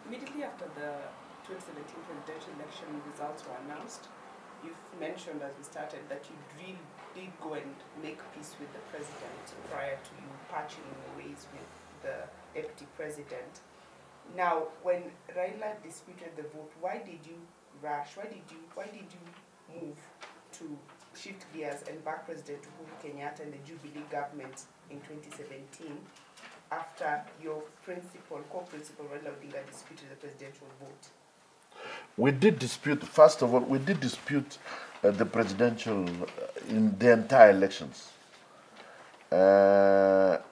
Immediately after the 2017 presidential election results were announced, you've mentioned as we started that you really did go and make peace with the president prior to you parting ways with the deputy president. Now, when Raila disputed the vote, why did you rush? Why did you move to shift gears and back President Uhuru Kenyatta and the Jubilee government in 2017 after your co-principal Raila Odinga disputed the presidential vote? We did dispute, first of all, we did dispute the presidential in the entire elections. But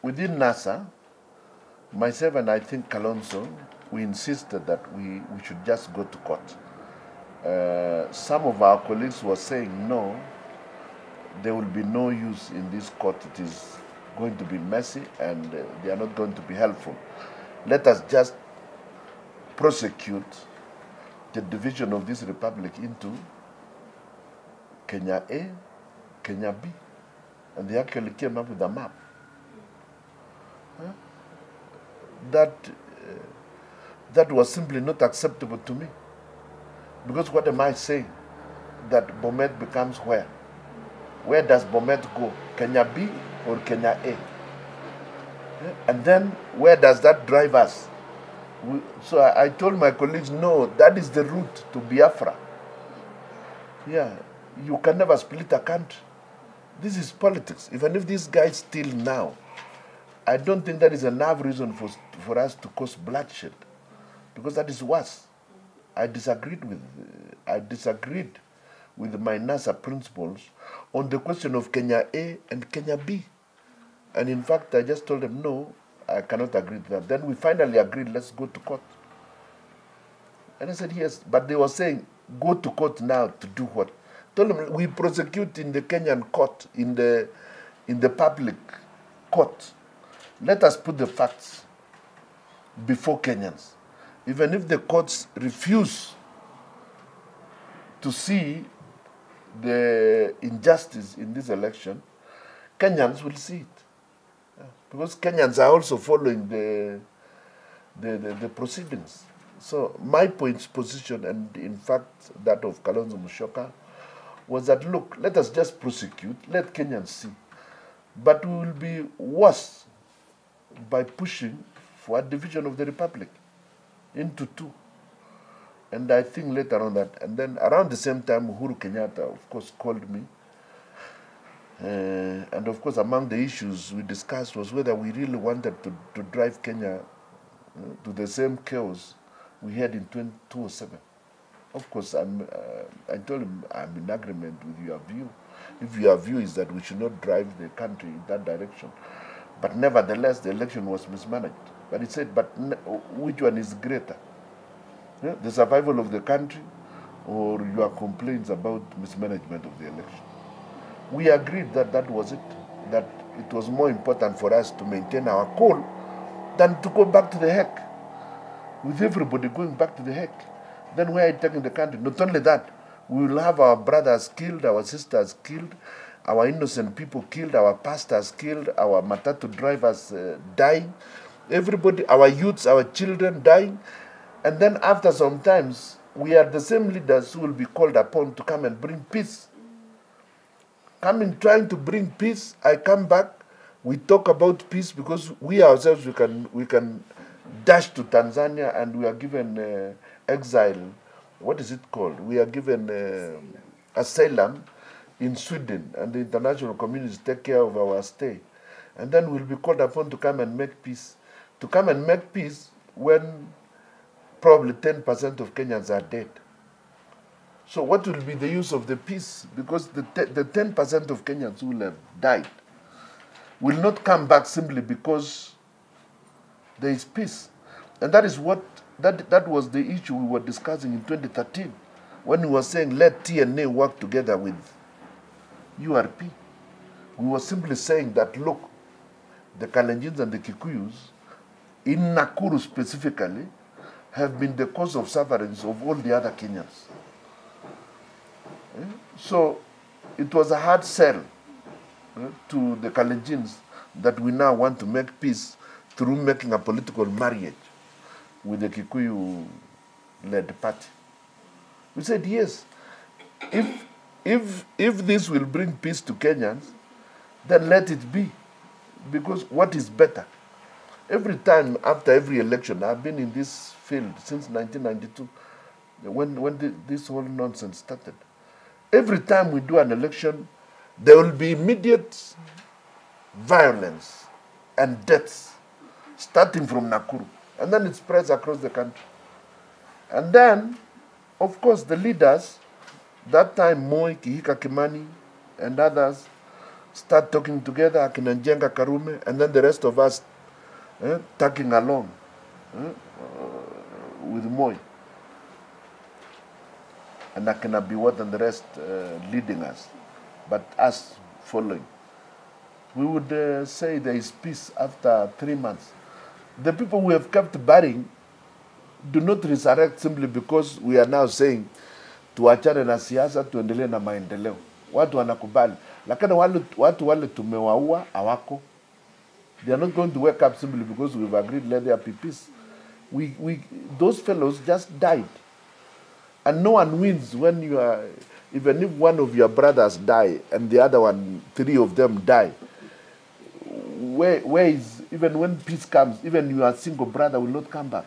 within NASA, myself and I think Kalonzo, we insisted that we should just go to court. Some of our colleagues were saying, no, there will be no use in this court. It is going to be messy and they are not going to be helpful. Let us just prosecute the division of this republic into Kenya A, Kenya B. And they actually came up with a map. That was simply not acceptable to me. Because what am I saying? That Bomet becomes where? Where does Bomet go? Kenya B or Kenya A? And then where does that drive us? So I told my colleagues, no, that is the route to Biafra. Yeah, you can never split a country. This is politics. Even if these guys steal now, I don't think that is enough reason for us to cause bloodshed, because that is worse. I disagreed with my NASA principles on the question of Kenya A and Kenya B. And in fact, I just told them, no, I cannot agree to that. Then we finally agreed, let's go to court. And I said, yes. But they were saying, go to court now to do what? Told them, we prosecute in the Kenyan court, in the public court. Let us put the facts before Kenyans. Even if the courts refuse to see the injustice in this election, Kenyans will see it. Because Kenyans are also following the proceedings. So my position, and in fact that of Kalonzo Musyoka, was that, look, let us just prosecute, let Kenyans see. But we will be worse by pushing for a division of the republic into two. And I think later on that, and then around the same time, Uhuru Kenyatta, of course, called me. And of course, among the issues we discussed was whether we really wanted to drive Kenya to the same chaos we had in 2007. Of course, I told him I'm in agreement with your view. If your view is that we should not drive the country in that direction. But nevertheless, the election was mismanaged. But he said, but which one is greater? Yeah, the survival of the country or your complaints about mismanagement of the election? We agreed that that was it, that it was more important for us to maintain our cool than to go back to the heck, with everybody going back to the heck. Then where are you taking the country? Not only that, we will have our brothers killed, our sisters killed, our innocent people killed, our pastors killed, our matatu drivers dying, everybody, our youths, our children dying. And then after some times, we are the same leaders who will be called upon to come and bring peace. Coming, trying to bring peace, I come back, we talk about peace because we ourselves, we can dash to Tanzania and we are given exile. What is it called? We are given asylum in Sweden, and the international communities take care of our stay. And then we'll be called upon to come and make peace. To come and make peace when probably 10% of Kenyans are dead. So what will be the use of the peace? Because the 10% of Kenyans who will have died will not come back simply because there is peace. And that is what, that was the issue we were discussing in 2013, when we were saying let TNA work together with URP. We were simply saying that, look, the Kalenjins and the Kikuyus, in Nakuru specifically, have been the cause of sufferings of all the other Kenyans. So it was a hard sell to the Kalenjins that we now want to make peace through making a political marriage. with the Kikuyu-led party. We said, yes, if this will bring peace to Kenyans, then let it be. Because what is better? Every time after every election, I've been in this field since 1992, when this whole nonsense started. Every time we do an election, there will be immediate violence and deaths, starting from Nakuru. And then it spreads across the country. And then, of course, the leaders, that time Moi, Kihika Kimani, and others, start talking together, Akina Njenga Karume, and then the rest of us tagging along with Moi. And Akina Biwot and the rest leading us, but us following. We would say there is peace after 3 months. The people we have kept burying do not resurrect simply because we are now saying tuachane na siasa tuendelee na maendeleo. Watu wanakubali. Lakini watu wale tumewaua hawako. They are not going to wake up simply because we've agreed let there be peace. Those fellows just died. And no one wins when you are, even if one of your brothers die and the other one, 3 of them die. Where is, even when peace comes, even your single brother will not come back.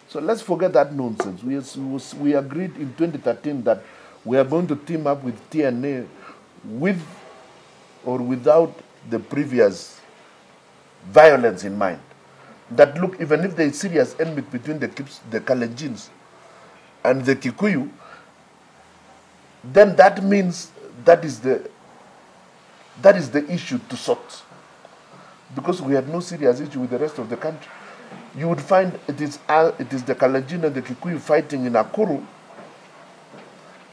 So let's forget that nonsense. We agreed in 2013 that we are going to team up with TNA with or without the previous violence in mind. That look, even if there is serious enmity between the Kalenjins and the Kikuyu, then that means that is the issue to sort. Because we had no serious issue with the rest of the country. You would find it is the Kalenjin and the Kikuyu fighting in Nakuru,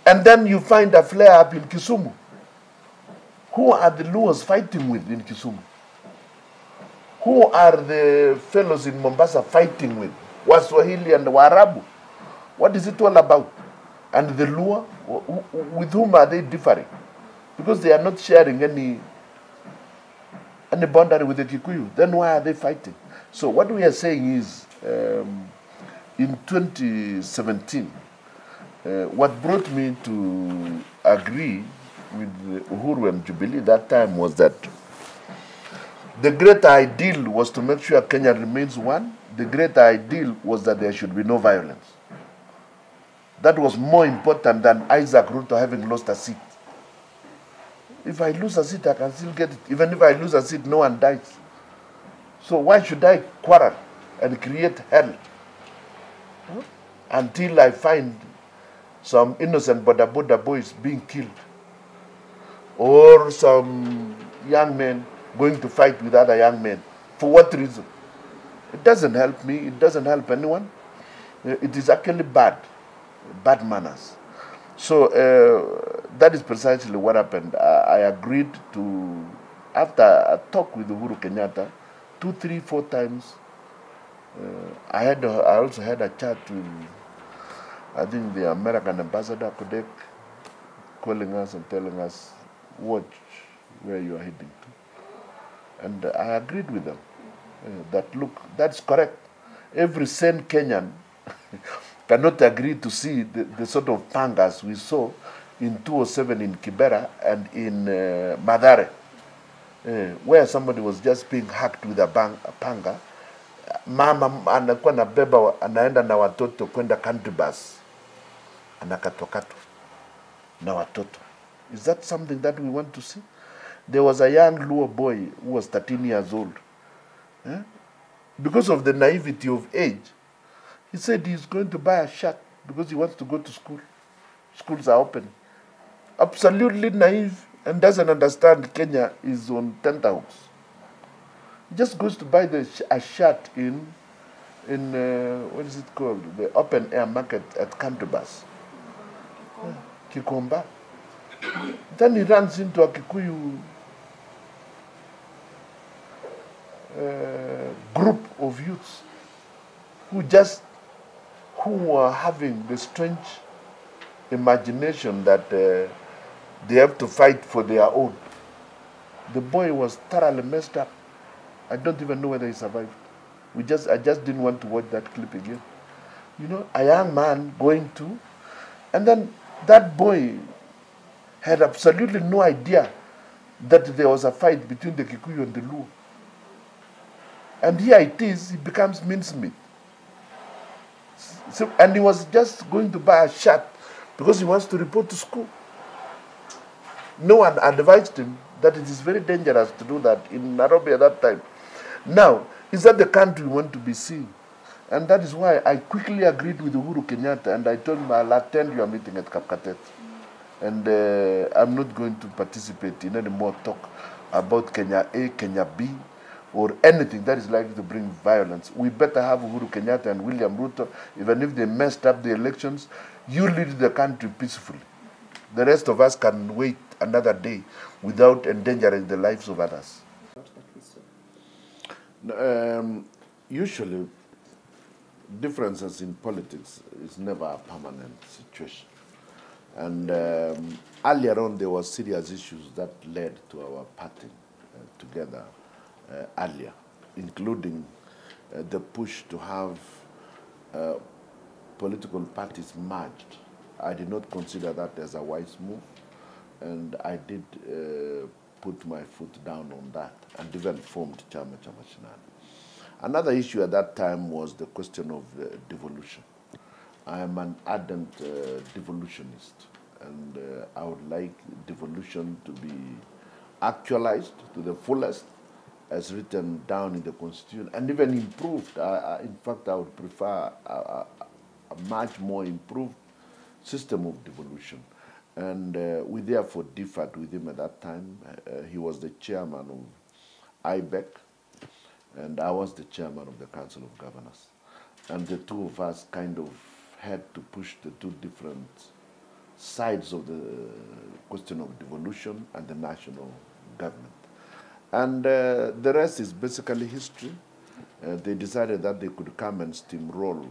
and then you find a flare-up in Kisumu. Who are the Luos fighting with in Kisumu? Who are the fellows in Mombasa fighting with? Waswahili and Waarabu. What is it all about? And the Luo, with whom are they differing? Because they are not sharing any boundary with the Kikuyu. Then why are they fighting? So what we are saying is, in 2017, what brought me to agree with Uhuru and Jubilee that time was that the great ideal was to make sure Kenya remains one. The great ideal was that there should be no violence. That was more important than Isaac Ruto having lost a seat. If I lose a seat, I can still get it. Even if I lose a seat, no one dies. So why should I quarrel and create hell until I find some innocent Boda boys being killed or some young men going to fight with other young men? For what reason? It doesn't help me. It doesn't help anyone. It is actually bad manners. So that is precisely what happened. I agreed to, after a talk with Uhuru Kenyatta, 2, 3, 4 times, I also had a chat with, I think, the American ambassador, Kodek, calling us and telling us, watch where you are heading to. And I agreed with them that, look, that's correct. Every sane Kenyan cannot agree to see the sort of pangas we saw in 2007 in Kibera and in Mathare, where somebody was just being hacked with a panga. Mama anakuwa na beba, anaenda na watoto kwenda country bus, anakatwakatwa na watoto. Is that something that we want to see? There was a young Luo boy who was 13 years old. Because of the naivety of age, he said he's going to buy a shirt because he wants to go to school. Schools are open. Absolutely naive and doesn't understand Kenya is on tenterhooks. He just goes to buy a shirt in what is it called? The open air market at Kantubas. Kikomba. Then he runs into a Kikuyu group of youths who are having the strange imagination that they have to fight for their own. The boy was thoroughly messed up. I don't even know whether he survived. I just didn't want to watch that clip again. You know, a young man going to, and then that boy had absolutely no idea that there was a fight between the Kikuyu and the Luo. And here it is, he becomes mincemeat. So, and he was just going to buy a shirt because he wants to report to school. No one advised him that it is very dangerous to do that in Nairobi at that time. Now, is that the country we want to be seeing? And that is why I quickly agreed with Uhuru Kenyatta, and I told him I'll attend your meeting at Kapkatet. And I'm not going to participate in any more talk about Kenya A, Kenya B, or anything that is likely to bring violence. We better have Uhuru Kenyatta and William Ruto, even if they messed up the elections, you lead the country peacefully. The rest of us can wait another day without endangering the lives of others. Usually, differences in politics is never a permanent situation. And earlier on, there were serious issues that led to our party together earlier, including the push to have political parties merged. I did not consider that as a wise move, and I did put my foot down on that and even formed Chama Shinani. Another issue at that time was the question of devolution. I am an ardent devolutionist, and I would like devolution to be actualized to the fullest as written down in the Constitution, and even improved. In fact, I would prefer a much more improved system of devolution. And we therefore differed with him at that time. He was the chairman of IBEC, and I was the chairman of the Council of Governors. And the two of us kind of had to push the two different sides of the question of devolution and the national government. And the rest is basically history. They decided that they could come and steamroll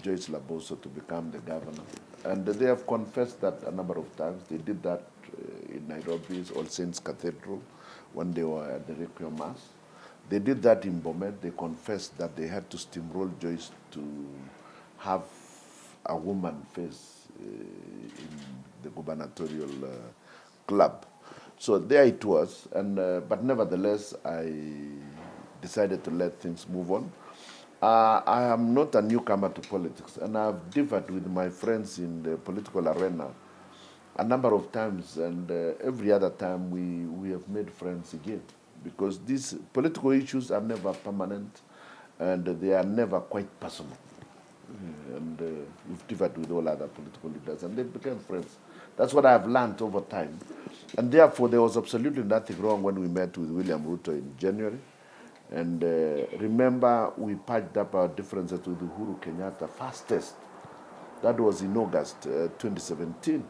Joyce Laboso to become the governor. And they have confessed that a number of times. They did that in Nairobi's All Saints Cathedral when they were at the Requiem Mass. They did that in Bomet. They confessed that they had to steamroll Joyce to have a woman face in the gubernatorial club. So there it was, and but nevertheless, I decided to let things move on. I am not a newcomer to politics, and I've differed with my friends in the political arena a number of times, and every other time we have made friends again, because these political issues are never permanent, and they are never quite personal. And we've differed with all other political leaders, and they became friends. That's what I've learned over time. And therefore, there was absolutely nothing wrong when we met with William Ruto in January. And remember, we patched up our differences with Uhuru Kenyatta fastest. That was in August 2017.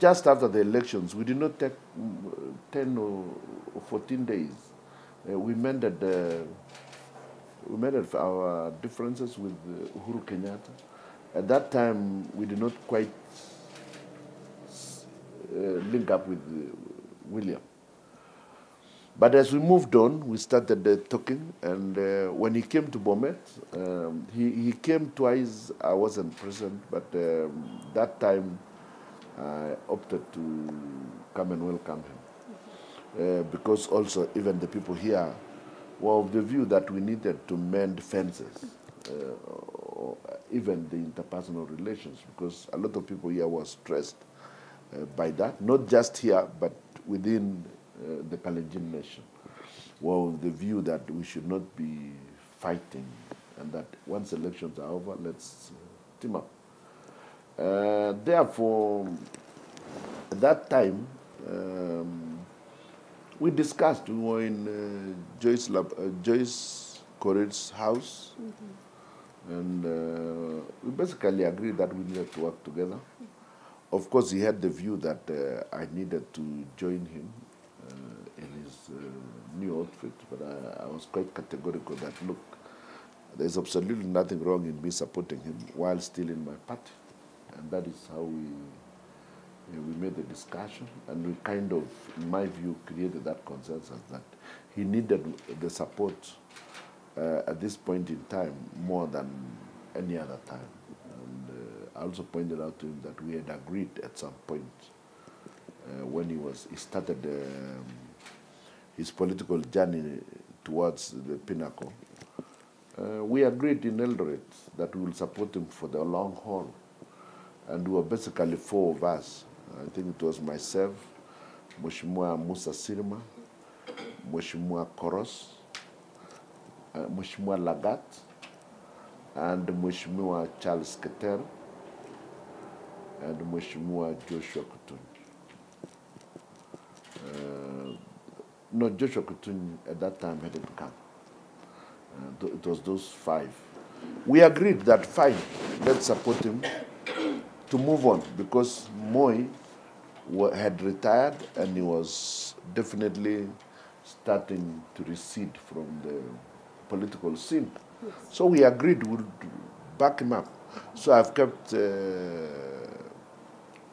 Just after the elections, we did not take 10 or 14 days. We mended our differences with Uhuru Kenyatta. At that time, we did not quite link up with William. But as we moved on, we started talking, and when he came to Bomet, he came twice. I wasn't present, but that time I opted to come and welcome him. Because also even the people here were of the view that we needed to mend fences, or even the interpersonal relations, because a lot of people here were stressed by that, not just here, but within the Kalenjin nation, were of the view that we should not be fighting, and that once elections are over, let's team up. Therefore, at that time, we discussed. We were in Joyce Corrid's house, and we basically agreed that we needed to work together. Of course, he had the view that I needed to join him in his new outfit, but I was quite categorical that, look, there's absolutely nothing wrong in me supporting him while still in my party. And that is how we We made the discussion, and we kind of, in my view, created that consensus that he needed the support at this point in time more than any other time. And I also pointed out to him that we had agreed at some point when he started his political journey towards the pinnacle. We agreed in Eldoret that we will support him for the long haul. And we were basically four of us. I think it was myself, Mheshimiwa Musa Sirma, Mheshimiwa Koros, Mheshimiwa Lagat, and Mheshimiwa Charles Keter, and Mheshimiwa Joshua Kutun. No, Joshua Kutun at that time hadn't come. It was those five. We agreed that fine, let's support him to move on, because Moi had retired and he was definitely starting to recede from the political scene. Yes. So we agreed we'd back him up. So I've kept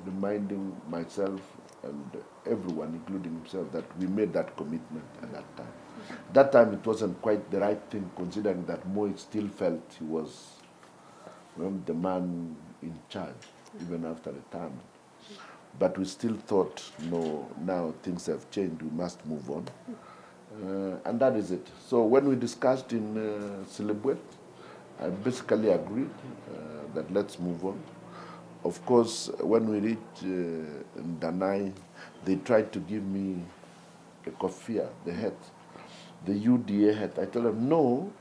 reminding myself and everyone, including himself, that we made that commitment at that time. That time it wasn't quite the right thing, considering that Moi still felt he was the man in charge, even after retirement. But we still thought, no, now things have changed, we must move on. And that is it. So when we discussed in Silibwet, I basically agreed that let's move on. Of course, when we reached Danai, they tried to give me a kofia, the hat, the UDA hat. I told them, no,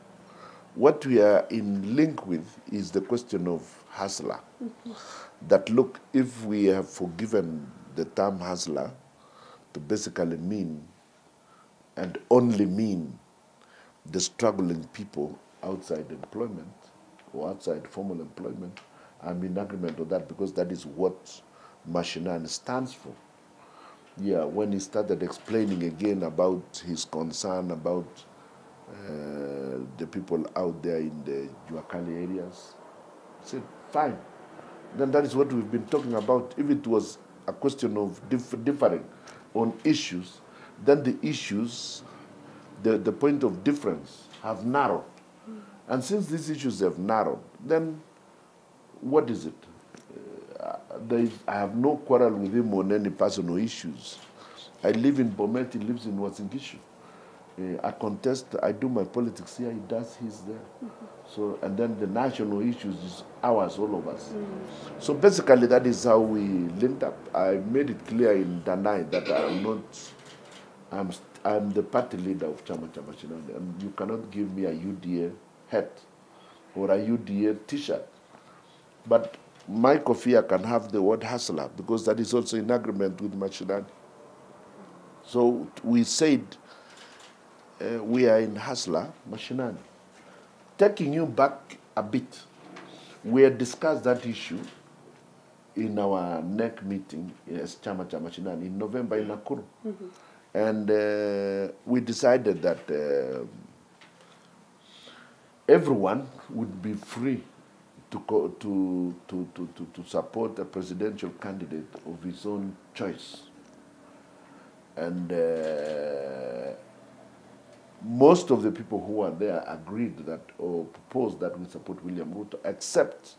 what we are in link with is the question of hustler. That, look, if we have forgiven the term hustler to basically mean and only mean the struggling people outside employment or outside formal employment, I'm in agreement with that, because that is what Mashinani stands for. Yeah, when he started explaining again about his concern about the people out there in the Juakali areas, I said, fine. Then that is what we've been talking about. If it was a question of differing on issues, then the issues, the point of difference have narrowed. And since these issues have narrowed, then what is it? I have no quarrel with him on any personal issues. I live in Bomet, he lives in Wasingishu. I contest, I do my politics here, he does his there. So, and then the national issues is ours, all of us. So basically that is how we linked up. I made it clear in Danai that I'm the party leader of Chama Shinani, and you cannot give me a UDA hat or a UDA t-shirt. But my kofia can have the word hustler, because that is also in agreement with Mashinani. So we said we are in hustler, Mashinani. Taking you back a bit, we had discussed that issue in our NEC meeting as Chama Shinani in November in Nakuru. And we decided that everyone would be free to support a presidential candidate of his own choice. And most of the people who were there agreed that, or proposed that we support William Ruto, except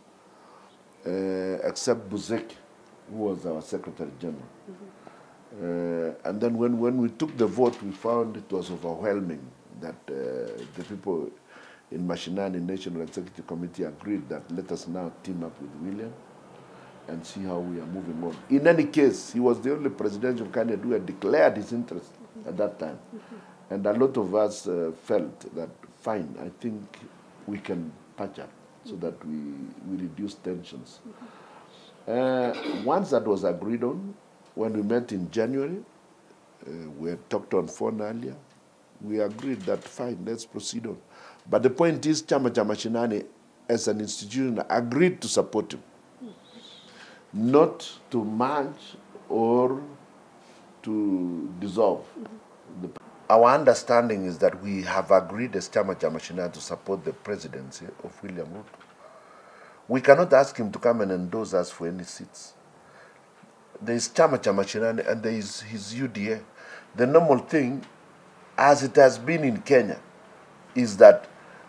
Buzek, who was our Secretary General. And then when we took the vote, we found it was overwhelming that the people in Mashinani National Executive Committee agreed that let us now team up with William and see how we are moving on. In any case, he was the only presidential candidate who had declared his interest at that time. And a lot of us felt that, fine, I think we can patch up so that we reduce tensions. Once that was agreed on, when we met in January, we had talked on phone earlier, we agreed that, fine, let's proceed on. But the point is, Chama Shinani, as an institution, agreed to support him, not to merge or to dissolve. Our understanding is that we have agreed as Chama Shinani to support the presidency of William Ruto. We cannot ask him to come and endorse us for any seats. there is Chama Shinani, and there is his UDA. The normal thing, as it has been in Kenya, is that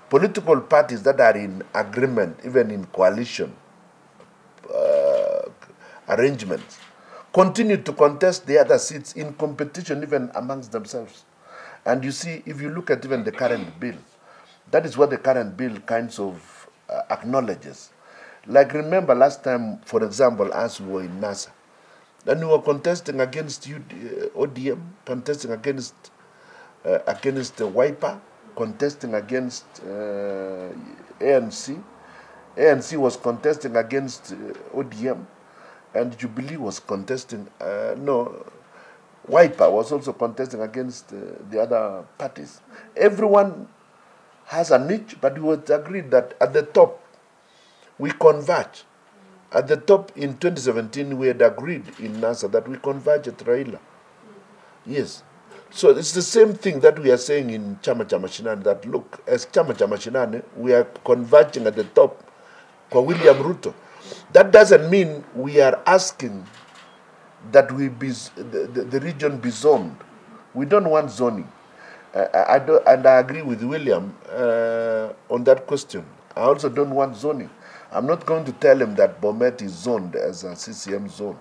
political parties that are in agreement, even in coalition arrangements, continue to contest the other seats in competition even amongst themselves. And you see, if you look at even the current bill, that is what the current bill kinds of acknowledges. Like remember last time, for example, as we were in NASA, then we were contesting against ODM, contesting against Wiper, contesting against ANC. ANC was contesting against ODM, and Jubilee was contesting, Wiper was also contesting against the other parties. Everyone has a niche, but we would agree that at the top, we converge. At the top in 2017, we had agreed in NASA that we converge at Raila. Yes. So it's the same thing that we are saying in Chama Shinani, that look, as Chama Shinani, we are converging at the top for William Ruto. That doesn't mean we are asking that the region be zoned. We don't want zoning. And I agree with William on that question. I also don't want zoning. I'm not going to tell him that Bomet is zoned as a CCM zone.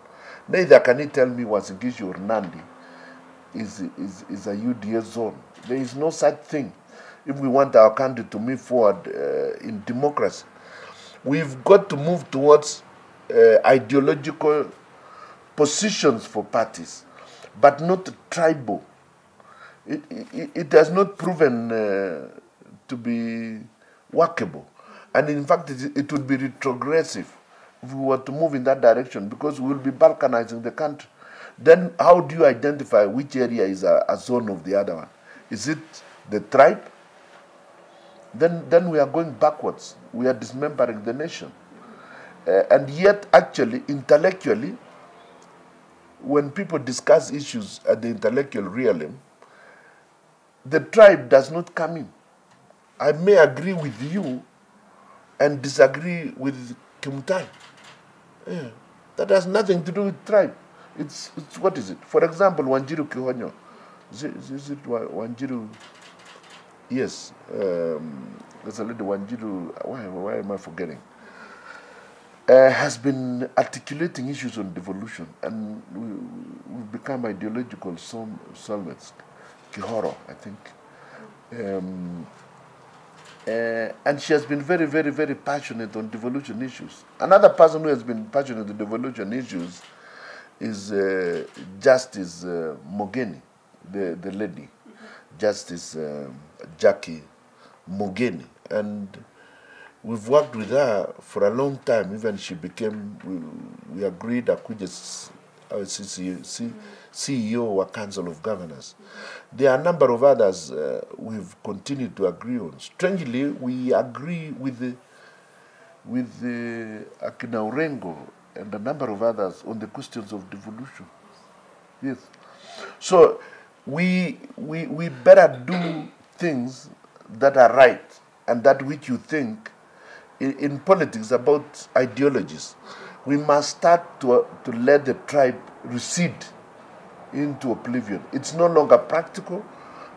Neither can he tell me Wasingishu or Nandi is a UDA zone. There is no such thing. If we want our country to move forward in democracy, we've got to move towards ideological positions for parties, but not tribal. It has not proven to be workable. And in fact, it would be retrogressive if we were to move in that direction, because we will be balkanizing the country. Then how do you identify which area is a zone of the other one? Is it the tribe? Then we are going backwards. We are dismembering the nation. And yet, actually, intellectually, when people discuss issues at the intellectual realm, the tribe does not come in. I may agree with you and disagree with Kimutai. Yeah. That has nothing to do with tribe. It's what is it? For example, Wanjiru Kihonyo. Is it Wanjiru? Yes. There's a lady, Wanjiru. Why am I forgetting? Has been articulating issues on devolution, and we've become ideological soulmates. Kihoro, I think. And she has been very, very, very passionate on devolution issues. Another person who has been passionate on devolution issues is Justice Mogeni, the lady, Justice Jackie Mogeni. And we've worked with her for a long time. Even she became, we agreed, Akuja's CEO or Council of Governors. There are a number of others we've continued to agree on. Strangely, we agree with Akina Orengo and a number of others on the questions of devolution. Yes. So we better do things that are right, and that which you think in politics about ideologies. We must start to let the tribe recede into oblivion. It's no longer practical.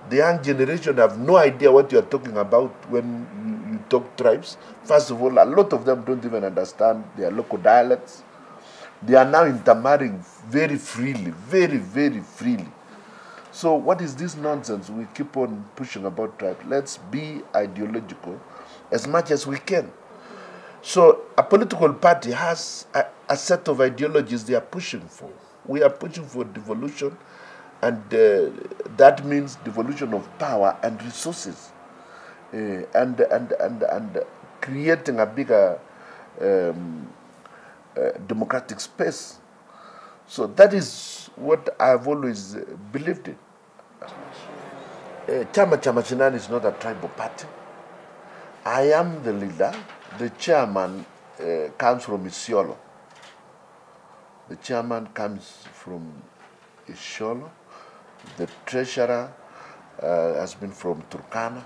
The young generation have no idea what you're talking about when you talk tribes. First of all, a lot of them don't even understand their local dialects. They are now intermarrying very freely, very, very freely. So what is this nonsense we keep on pushing about tribe? Let's be ideological as much as we can. So a political party has a set of ideologies they are pushing for. We are pushing for devolution, and that means devolution of power and resources, and creating a bigger democratic space. So that is what I've always believed in. Chama Shinani is not a tribal party. I am the leader. The chairman comes from Isiolo. The chairman comes from Isiolo. The treasurer has been from Turkana.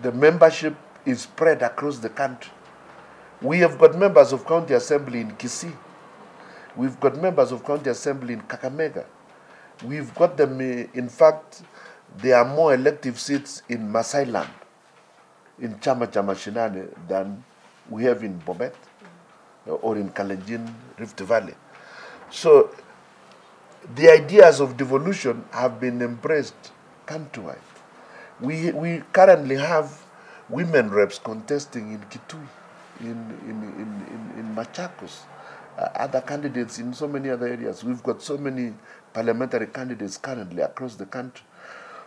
The membership is spread across the country. We have got members of county assembly in Kisii. We've got members of county assembly in Kakamega. We've got them, in fact, there are more elective seats in Masai Land, in Chama Shinane, than we have in Bomet or in Kalenjin, Rift Valley. So the ideas of devolution have been embraced countrywide. We currently have women reps contesting in Kitui, in Machakos, other candidates in so many other areas. We've got so many parliamentary candidates currently across the country.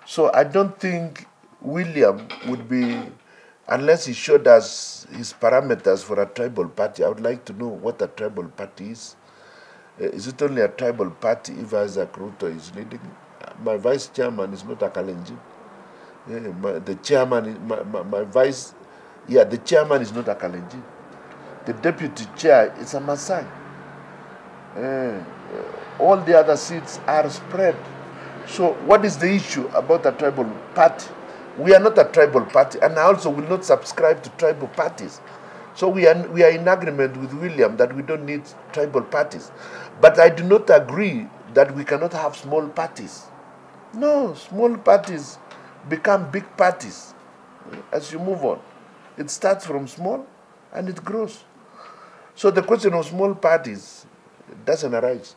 So I don't think William would be, unless he showed us his parameters for a tribal party. I would like to know what a tribal party is. Is it only a tribal party if Isaac Ruto is leading? My vice chairman is not a Kalenjin. The chairman, my vice, the chairman is not a Kalenjin. The deputy chair is a Maasai. All the other seats are spread. So what is the issue about a tribal party? We are not a tribal party, and I also will not subscribe to tribal parties. So we are in agreement with William that we don't need tribal parties. But I do not agree that we cannot have small parties. No, small parties become big parties as you move on. It starts from small and it grows. So the question of small parties doesn't arise.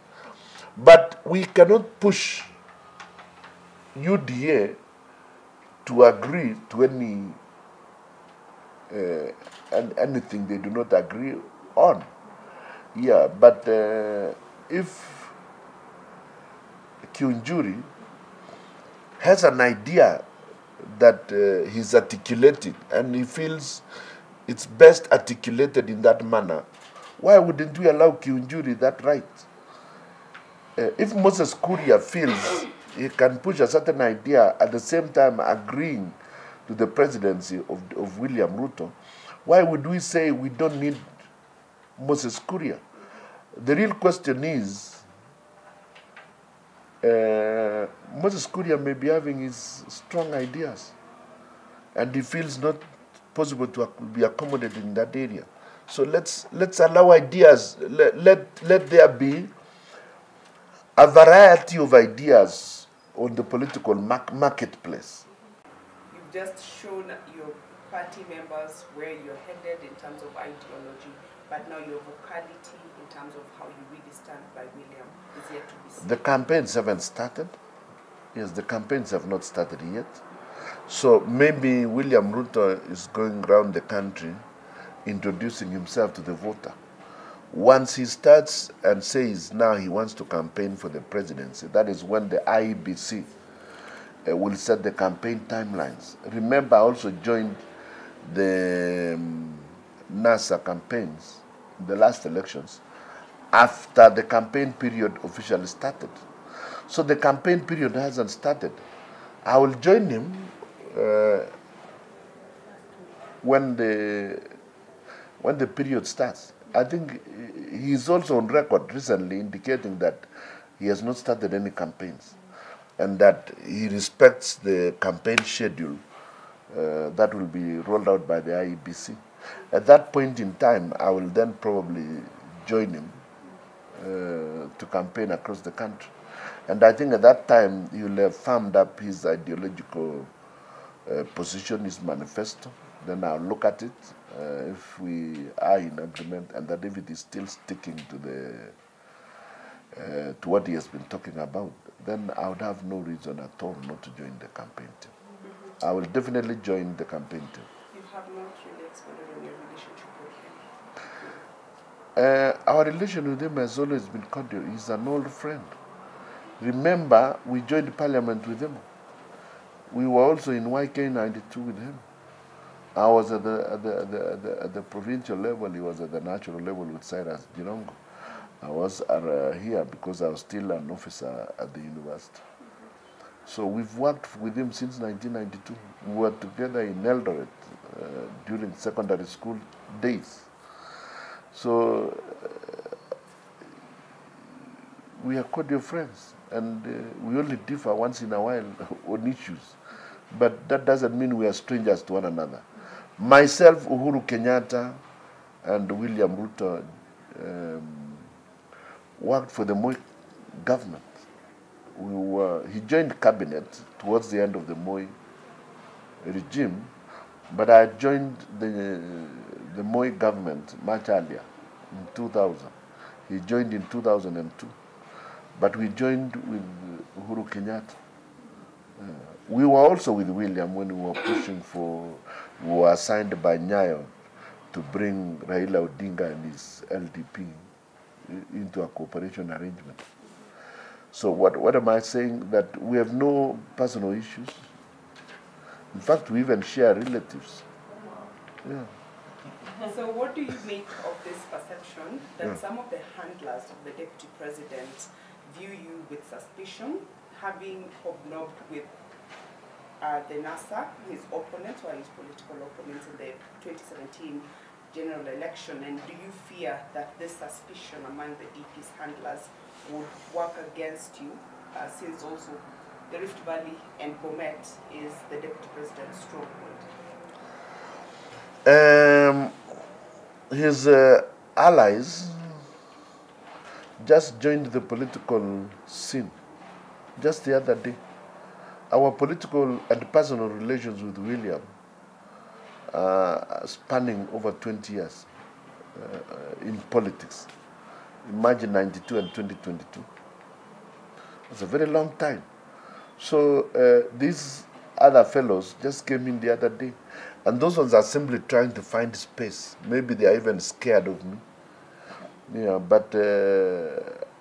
But we cannot push UDA to agree to anything they do not agree on. Yeah, but if Kiunjuri has an idea that he's articulating and he feels it's best articulated in that manner, why wouldn't we allow Kiunjuri that right? If Moses Kuria feels he can push a certain idea at the same time agreeing to the presidency of William Ruto, why would we say we don't need Moses Kuria? The real question is, Moses Kuria may be having his strong ideas, and he feels not possible to be accommodated in that area. So let's allow ideas. Let there be a variety of ideas on the political marketplace. You've just shown your party members where you're headed in terms of ideology, but now your vocality in terms of how you really stand by William is yet to be seen. The campaigns haven't started. Yes, the campaigns have not started yet. So maybe William Ruto is going around the country introducing himself to the voter. Once he starts and says now he wants to campaign for the presidency, that is when the IEBC will set the campaign timelines. Remember, I also joined the NASA campaigns, the last elections, after the campaign period officially started. So the campaign period hasn't started. I will join him when the period starts. I think he's also on record recently indicating that he has not started any campaigns and that he respects the campaign schedule that will be rolled out by the IEBC. At that point in time, I will then probably join him to campaign across the country. And I think at that time, he will have firmed up his ideological position, his manifesto. Then I'll look at it if we are in agreement, and that if it is still sticking to what he has been talking about, then I would have no reason at all not to join the campaign team. I will definitely join the campaign team. You have not really expanded on your relationship with him? Our relation with him has always been cordial. He's an old friend. Remember, we joined parliament with him. We were also in YK 92 with him. I was at the provincial level, he was at the national level with Cyrus Jirongo. I was here because I was still an officer at the university. So we've worked with him since 1992. We were together in Eldoret during secondary school days. So we are cordial friends, and we only differ once in a while on issues. But that doesn't mean we are strangers to one another. Myself, Uhuru Kenyatta, and William Ruto worked for the Moi government. He joined cabinet towards the end of the Moi regime, but I joined the Moi government much earlier, in 2000. He joined in 2002, but we joined with Uhuru Kenyatta. We were also with William when we were pushing for, we were assigned by Nyayo to bring Raila Odinga and his LDP into a cooperation arrangement. So what am I saying? That we have no personal issues. In fact, we even share relatives. Yeah. So what do you make of this perception that some of the handlers of the deputy president view you with suspicion, having hobnobbed with the NASA, his opponents or his political opponents in the 2017 general election, and do you fear that this suspicion among the DP's handlers would work against you, since also the Rift Valley and Bomet is the deputy president's stronghold? His allies just joined the political scene just the other day. Our political and personal relations with William spanning over 20 years in politics. Imagine 92 and 2022. It's a very long time. So these other fellows just came in the other day, and those ones are simply trying to find space. Maybe they are even scared of me. Yeah, but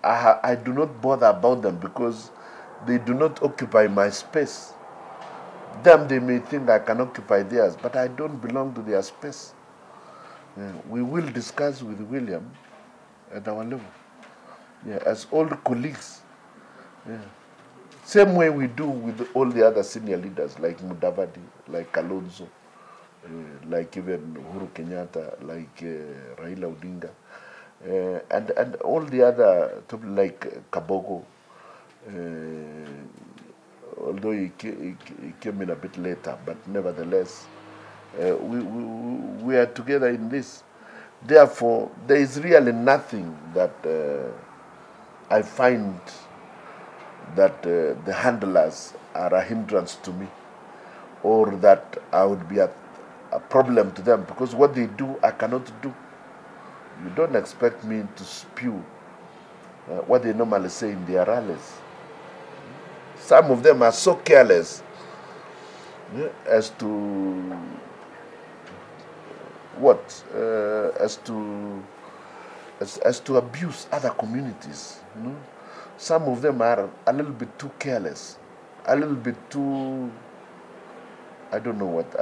I do not bother about them because they do not occupy my space. Them, they may think I can occupy theirs, but I don't belong to their space. Yeah, we will discuss with William at our level, yeah, as old colleagues. Yeah. Same way we do with all the other senior leaders like Mudavadi, like Kalonzo, like even Uhuru Kenyatta, like Raila Odinga, and all the other, like Kabogo, although he came in a bit later, but nevertheless, we are together in this. Therefore, there is really nothing that I find that the handlers are a hindrance to me, or that I would be a problem to them, because what they do, I cannot do. You don't expect me to spew what they normally say in their rallies. Some of them are so careless as to as to abuse other communities. You know? Some of them are a little bit too careless, a little bit too, I don't know what,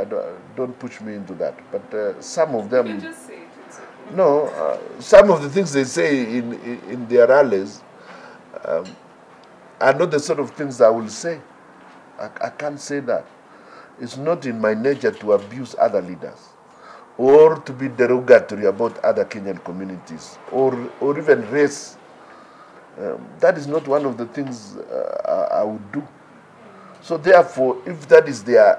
don't push me into that, but some of them, you can just say it, it's okay. No, some of the things they say in their rallies are not the sort of things I will say. I can't say that. It's not in my nature to abuse other leaders or to be derogatory about other Kenyan communities or even race. That is not one of the things I would do. So therefore, if that is their,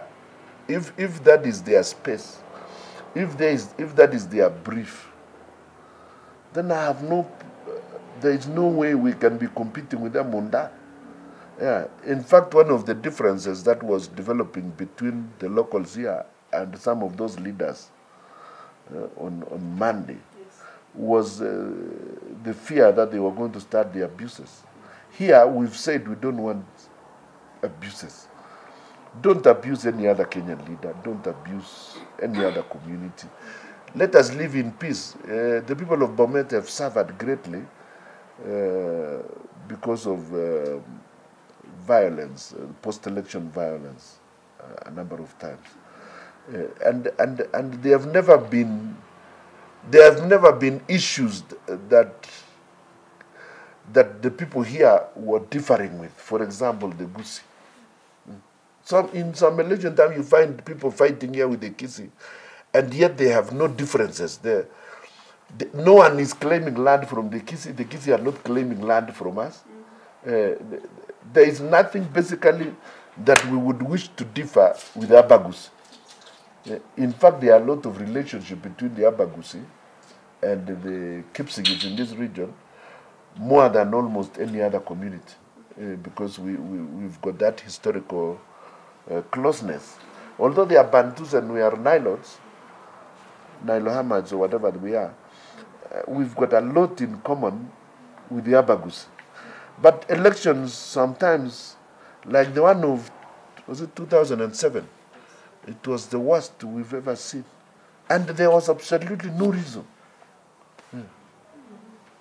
if that is their space, if that is their brief, then there is no way we can be competing with them on that. Yeah. In fact, one of the differences that was developing between the locals here and some of those leaders on Monday was the fear that they were going to start the abuses. Here, we've said we don't want abuses. Don't abuse any other Kenyan leader. Don't abuse any other community. Let us live in peace. The people of Bomet have suffered greatly because of violence, post-election violence, a number of times, and there have never been issues that the people here were differing with. For example, the Gusii. In some election time, you find people fighting here with the Kisii, and yet they have no differences there. No one is claiming land from the Kisii. The Kisii are not claiming land from us. There is nothing basically that we would wish to differ with Abagusi. In fact, there are a lot of relationship between the Abagusi and the Kipsigis in this region more than almost any other community because we've got that historical closeness. Although they are Bantus and we are Nilots, Nilohamads or whatever we are, we've got a lot in common with the Abagus. But elections sometimes, like the one of, was it 2007? It was the worst we've ever seen. And there was absolutely no reason.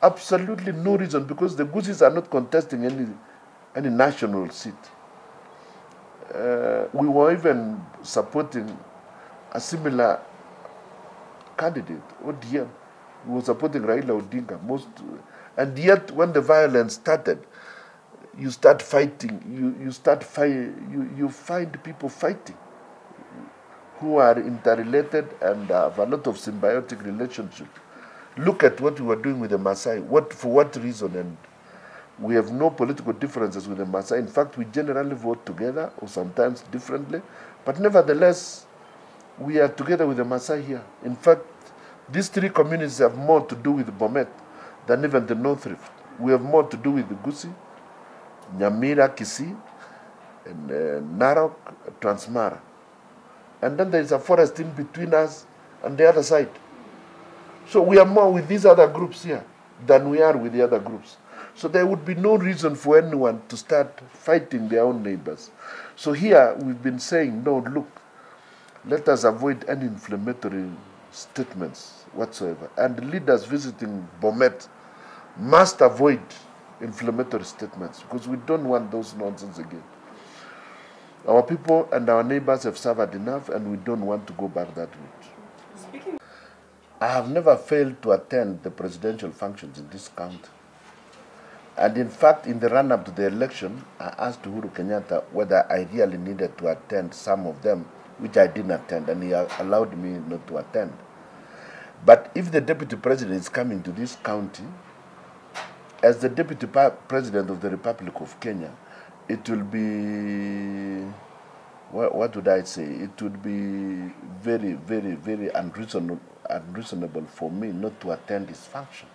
Absolutely no reason, because the Gusis are not contesting any national seat. We were even supporting a similar candidate, ODM. We were supporting Raila Odinga. And yet, when the violence started, you start fighting. You find people fighting who are interrelated and have a lot of symbiotic relationship. Look at what we were doing with the Maasai. For what reason? And we have no political differences with the Maasai. In fact, we generally vote together or sometimes differently. But nevertheless, we are together with the Maasai here. In fact, these three communities have more to do with Bomet than even the North Rift. We have more to do with the Gusii, Nyamira, Kisii, and Narok, Transmara. And then there is a forest in between us and the other side. So we are more with these other groups here than we are with the other groups. So there would be no reason for anyone to start fighting their own neighbors. So here we've been saying, no, look, let us avoid any inflammatory statements whatsoever. And leaders visiting Bomet must avoid inflammatory statements because we don't want those nonsense again. Our people and our neighbors have suffered enough and we don't want to go back that route. I have never failed to attend the presidential functions in this county. And in fact, in the run-up to the election, I asked Uhuru Kenyatta whether I really needed to attend some of them, which I didn't attend, and he allowed me not to attend. But if the deputy president is coming to this county, as the deputy president of the Republic of Kenya, it will be, what would I say? It would be very, very, very unreasonable for me not to attend his function.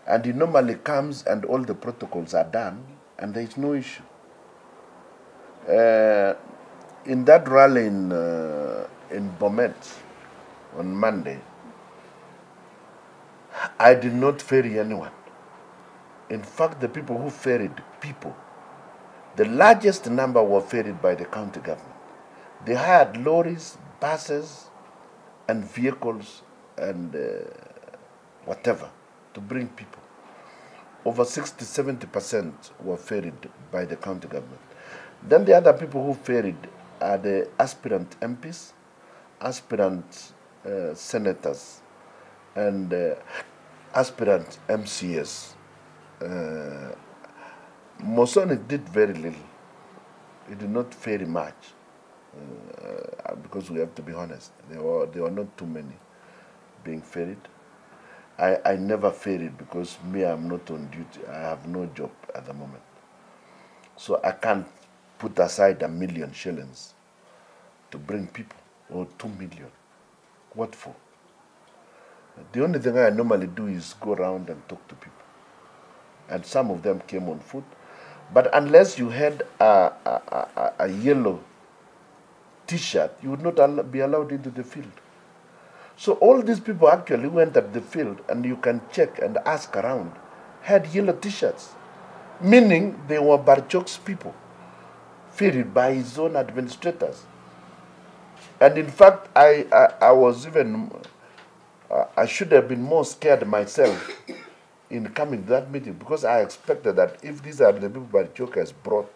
And he normally comes and all the protocols are done and there is no issue. In that rally in Bomet on Monday, I did not ferry anyone. In fact, the people who ferried people, the largest number were ferried by the county government. They hired lorries, buses, and vehicles and whatever to bring people. Over 60–70% were ferried by the county government. Then the other people who ferried are the aspirant MPs, aspirant senators, and aspirant MCS. Mosoni did very little. He did not ferry much, because we have to be honest. There were not too many being ferried. I never ferried because me, I'm not on duty. I have no job at the moment. So I can't put aside $1 million shillings to bring people, or 2 million. What for? The only thing I normally do is go around and talk to people. And some of them came on foot. But unless you had a yellow T-shirt, you would not be allowed into the field. So all these people actually went at the field, and you can check and ask around, had yellow T-shirts, meaning they were Barchok's people, ferried by his own administrators. And in fact, I was even, I should have been more scared myself in coming to that meeting, because I expected that if these are the people Barchok has brought,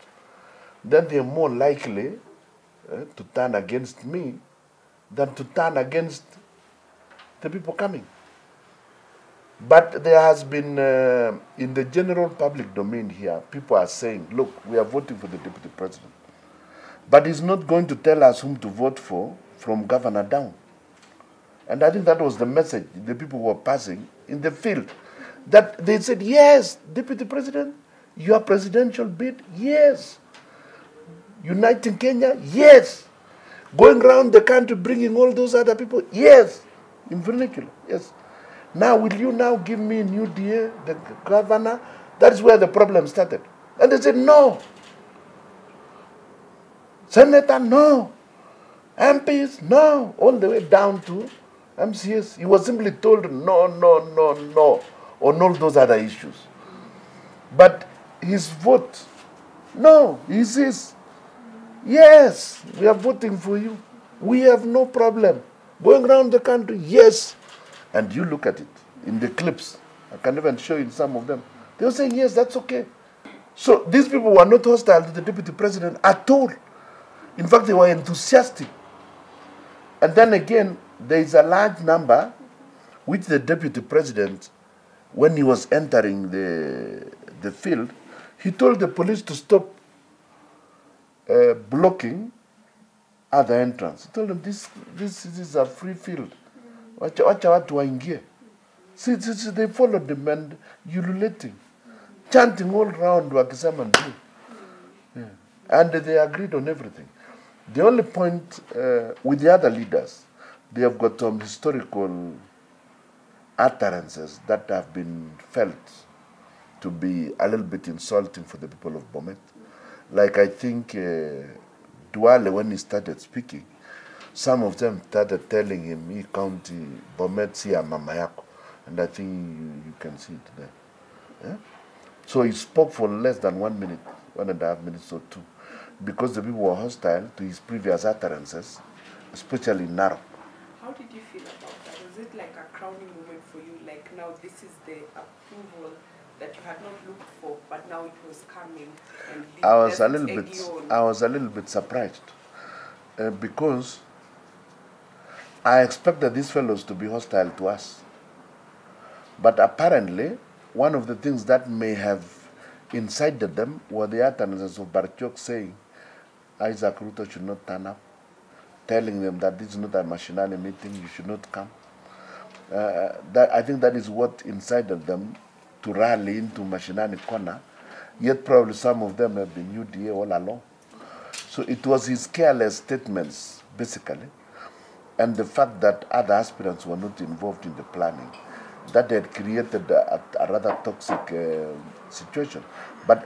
then they're more likely to turn against me than to turn against the people coming. But there has been, in the general public domain here, people are saying, look, we are voting for the deputy president. But he's not going to tell us whom to vote for from governor down. And I think that was the message the people were passing in the field. That they said, yes, deputy president, your presidential bid, yes. Uniting Kenya, yes. Going around the country bringing all those other people, yes. In vernacular, yes. Now, will you now give me new DA, the governor? That's where the problem started. And they said, no. Senator, no. MPs, no. All the way down to MCS. He was simply told no, no, no, no, on all those other issues. But his vote, no, he says, yes, we are voting for you. We have no problem. Going around the country, yes. And you look at it in the clips. I can even show you some of them. They were saying, yes, that's okay. So these people were not hostile to the deputy president at all. In fact, they were enthusiastic. And then again, there is a large number which the deputy president, when he was entering the field, he told the police to stop blocking other entrance. He told them, this is a free field. Wacha watu waingie. See, they followed him and ululating, chanting all around wakisema ndio. Yeah. And they agreed on everything. The only point with the other leaders, they have got some historical utterances that have been felt to be a little bit insulting for the people of Bomet. Like I think Duale, when he started speaking, some of them started telling him, "He county Bomet siya mama yako," and I think you can see it there. Yeah? So he spoke for less than 1 minute, 1.5 minutes or two, because the people were hostile to his previous utterances, especially in Narok. How did you feel about that? Was it like a crowning moment for you? Like now this is the approval that you had not looked for, but now it was coming, and I was a little bit surprised because I expected these fellows to be hostile to us. But apparently, one of the things that may have incited them were the utterances of Barchok saying Isaac Ruto should not turn up, telling them that this is not a machinani meeting, you should not come. I think that is what incited them to rally into machinani corner, yet probably some of them have been UDA all along. So it was his careless statements, basically, and the fact that other aspirants were not involved in the planning that had created a rather toxic situation. But